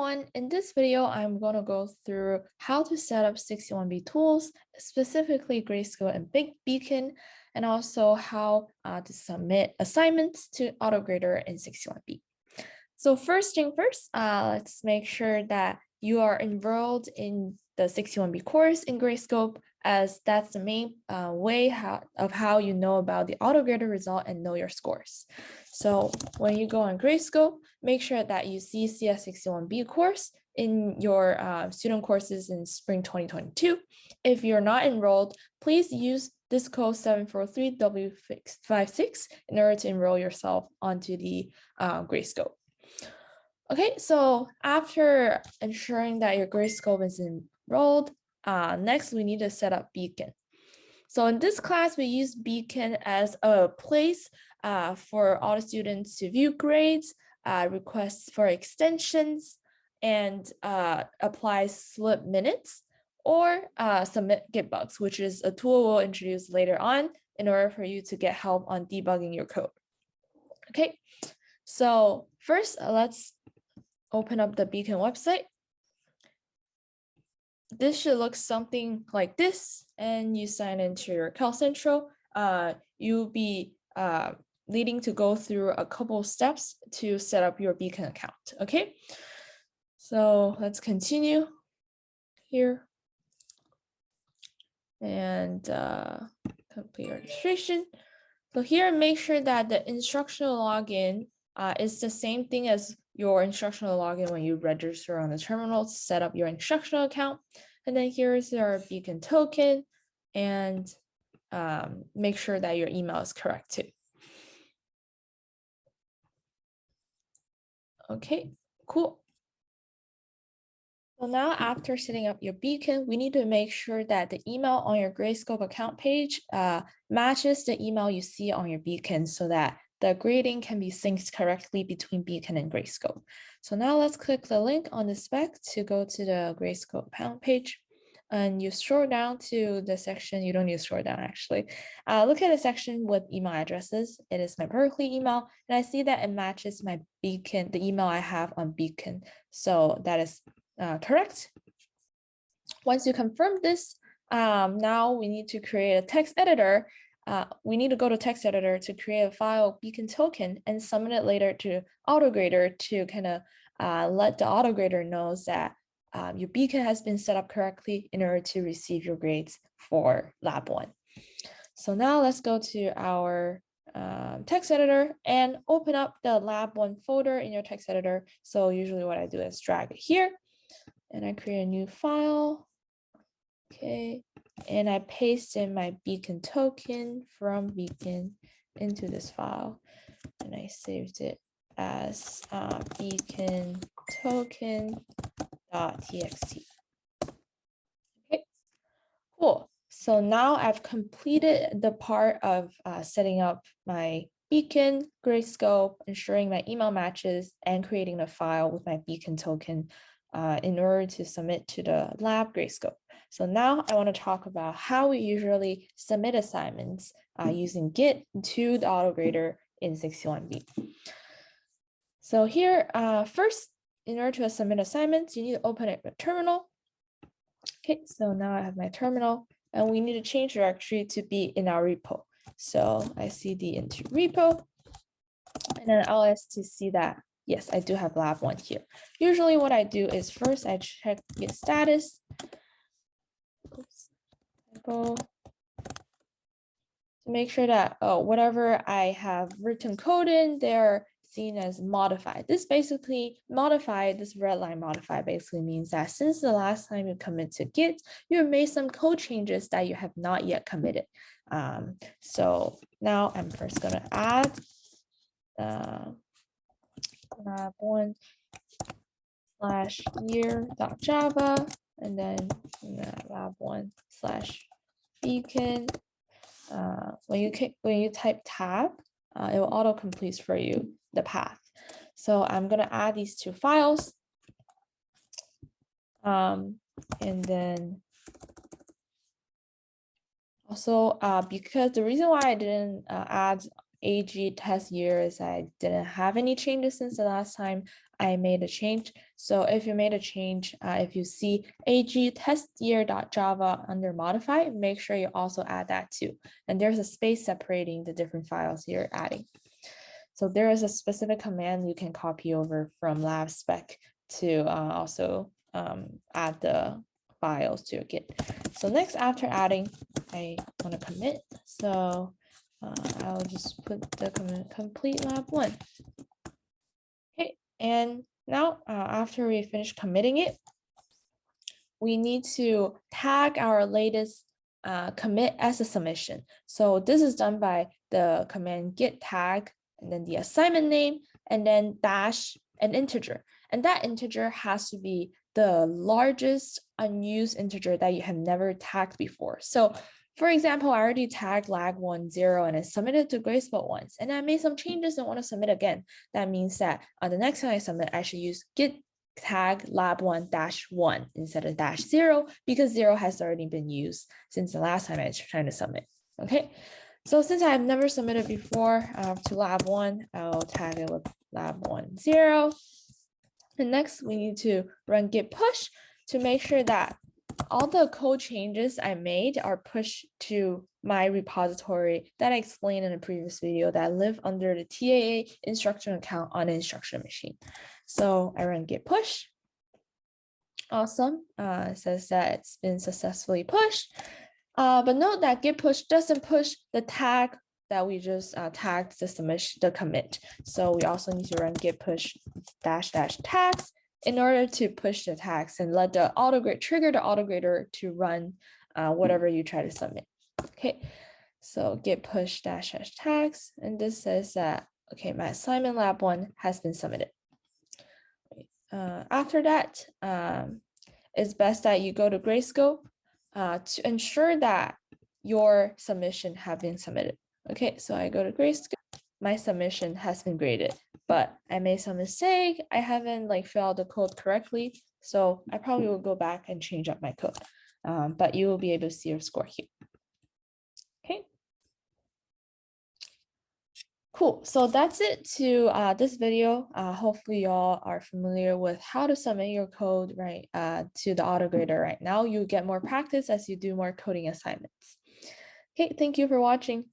everyone. In this video, I'm going to go through how to set up 61B tools, specifically Grayscale and Big Beacon, and also how to submit assignments to AutoGrader in 61B. So first thing first, let's make sure that you are enrolled in the 61B course in Grayscope, as that's the main way of how you know about the AutoGrader result and know your scores. So when you go on Grayscope, make sure that you see CS61B course in your student courses in spring 2022. If you're not enrolled, please use this code 743W56 in order to enroll yourself onto the Grayscope. Okay, so after ensuring that your Grayscope is enrolled, next we need to set up Beacon. So in this class, we use Beacon as a place for all the students to view grades, requests for extensions, and apply slip minutes, or submit Git bugs, which is a tool we'll introduce later on in order for you to get help on debugging your code. Okay, so first let's open up the Beacon website. This should look something like this, and you sign into your CalCentral. You'll be needing to go through a couple steps to set up your Beacon account. Okay, so let's continue here and complete registration. So here, make sure that the instructional login is the same thing as your instructional login when you register on the terminal to set up your instructional account. And then here's your Beacon token, and make sure that your email is correct too. Okay, cool. So now after setting up your Beacon, we need to make sure that the email on your Grayscope account page matches the email you see on your Beacon so that the grading can be synced correctly between Beacon and Grayscope. So now let's click the link on the spec to go to the Grayscope account page. And you scroll down to the section, you don't need to scroll down actually. Look at the section with email addresses. It is my Berkeley email, and I see that it matches my Beacon, the email I have on Beacon. So that is correct. Once you confirm this, now we need to create a text editor. We need to go to text editor to create a file Beacon token and submit it later to AutoGrader to kind of let the AutoGrader knows that your Beacon has been set up correctly in order to receive your grades for Lab 1. So now let's go to our text editor and open up the Lab 1 folder in your text editor. So usually what I do is drag it here and I create a new file. Okay, and I paste in my Beacon token from Beacon into this file, and I saved it as Beacon token.txt. Okay, cool. So now I've completed the part of setting up my Beacon, Grayscope, ensuring my email matches, and creating a file with my Beacon token in order to submit to the lab Grayscope. So now I want to talk about how we usually submit assignments using Git to the AutoGrader in 61B. So here, first, in order to submit assignments, you need to open a terminal. Okay, so now I have my terminal, and we need to change directory to be in our repo. So I cd into repo, and then ls to see that, yes, I do have lab 1 here. Usually what I do is first I check Git status. Oops. To make sure that whatever I have written code in, they're seen as modified. This basically modified, this red line modified basically means that since the last time you commit to Git, you have made some code changes that you have not yet committed. So now I'm first going to add lab1 /year.java, and then lab1 /beacon. When you type tab, it will auto-complete for you the path. So I'm going to add these two files. And then also, because the reason why I didn't add AG test year is I didn't have any changes since the last time I made a change. So if you made a change, if you see AG test year.java under modify, make sure you also add that too. And there's a space separating the different files you're adding. So there is a specific command you can copy over from lab spec to also add the files to Git. So next, after adding, I want to commit. So I'll just put the commit complete lab 1. Okay, and now after we finish committing it, we need to tag our latest commit as a submission. So this is done by the command git tag and then the assignment name and then dash an integer. And that integer has to be the largest unused integer that you have never tagged before. So for example, I already tagged lag1 0 and I submitted to Graceful once, and I made some changes and want to submit again. That means that on the next time I submit, I should use git tag lab1 -1 instead of -0 because 0 has already been used since the last time I was trying to submit. Okay, so since I've never submitted before to lab1, I'll tag it with lab1 0. And next we need to run git push to make sure that all the code changes I made are pushed to my repository that I explained in a previous video that live under the TAA instruction account on an instruction machine. So I run git push. Awesome. It says that it's been successfully pushed. But note that git push doesn't push the tag that we just tagged the submission, the commit. So we also need to run git push --tags in order to push the tags and let the autograde trigger the autograder to run whatever you try to submit. Okay, so git push --tags, and this says that okay, my assignment lab 1 has been submitted. After that, it's best that you go to Grayscope to ensure that your submission have been submitted. Okay, so I go to Grayscope. My submission has been graded, but I made some mistake. I haven't filled out the code correctly, so I probably will go back and change up my code. But you will be able to see your score here. Okay. Cool. So that's it to this video. Hopefully y'all are familiar with how to submit your code right to the autograder right now. You get more practice as you do more coding assignments. Okay, thank you for watching.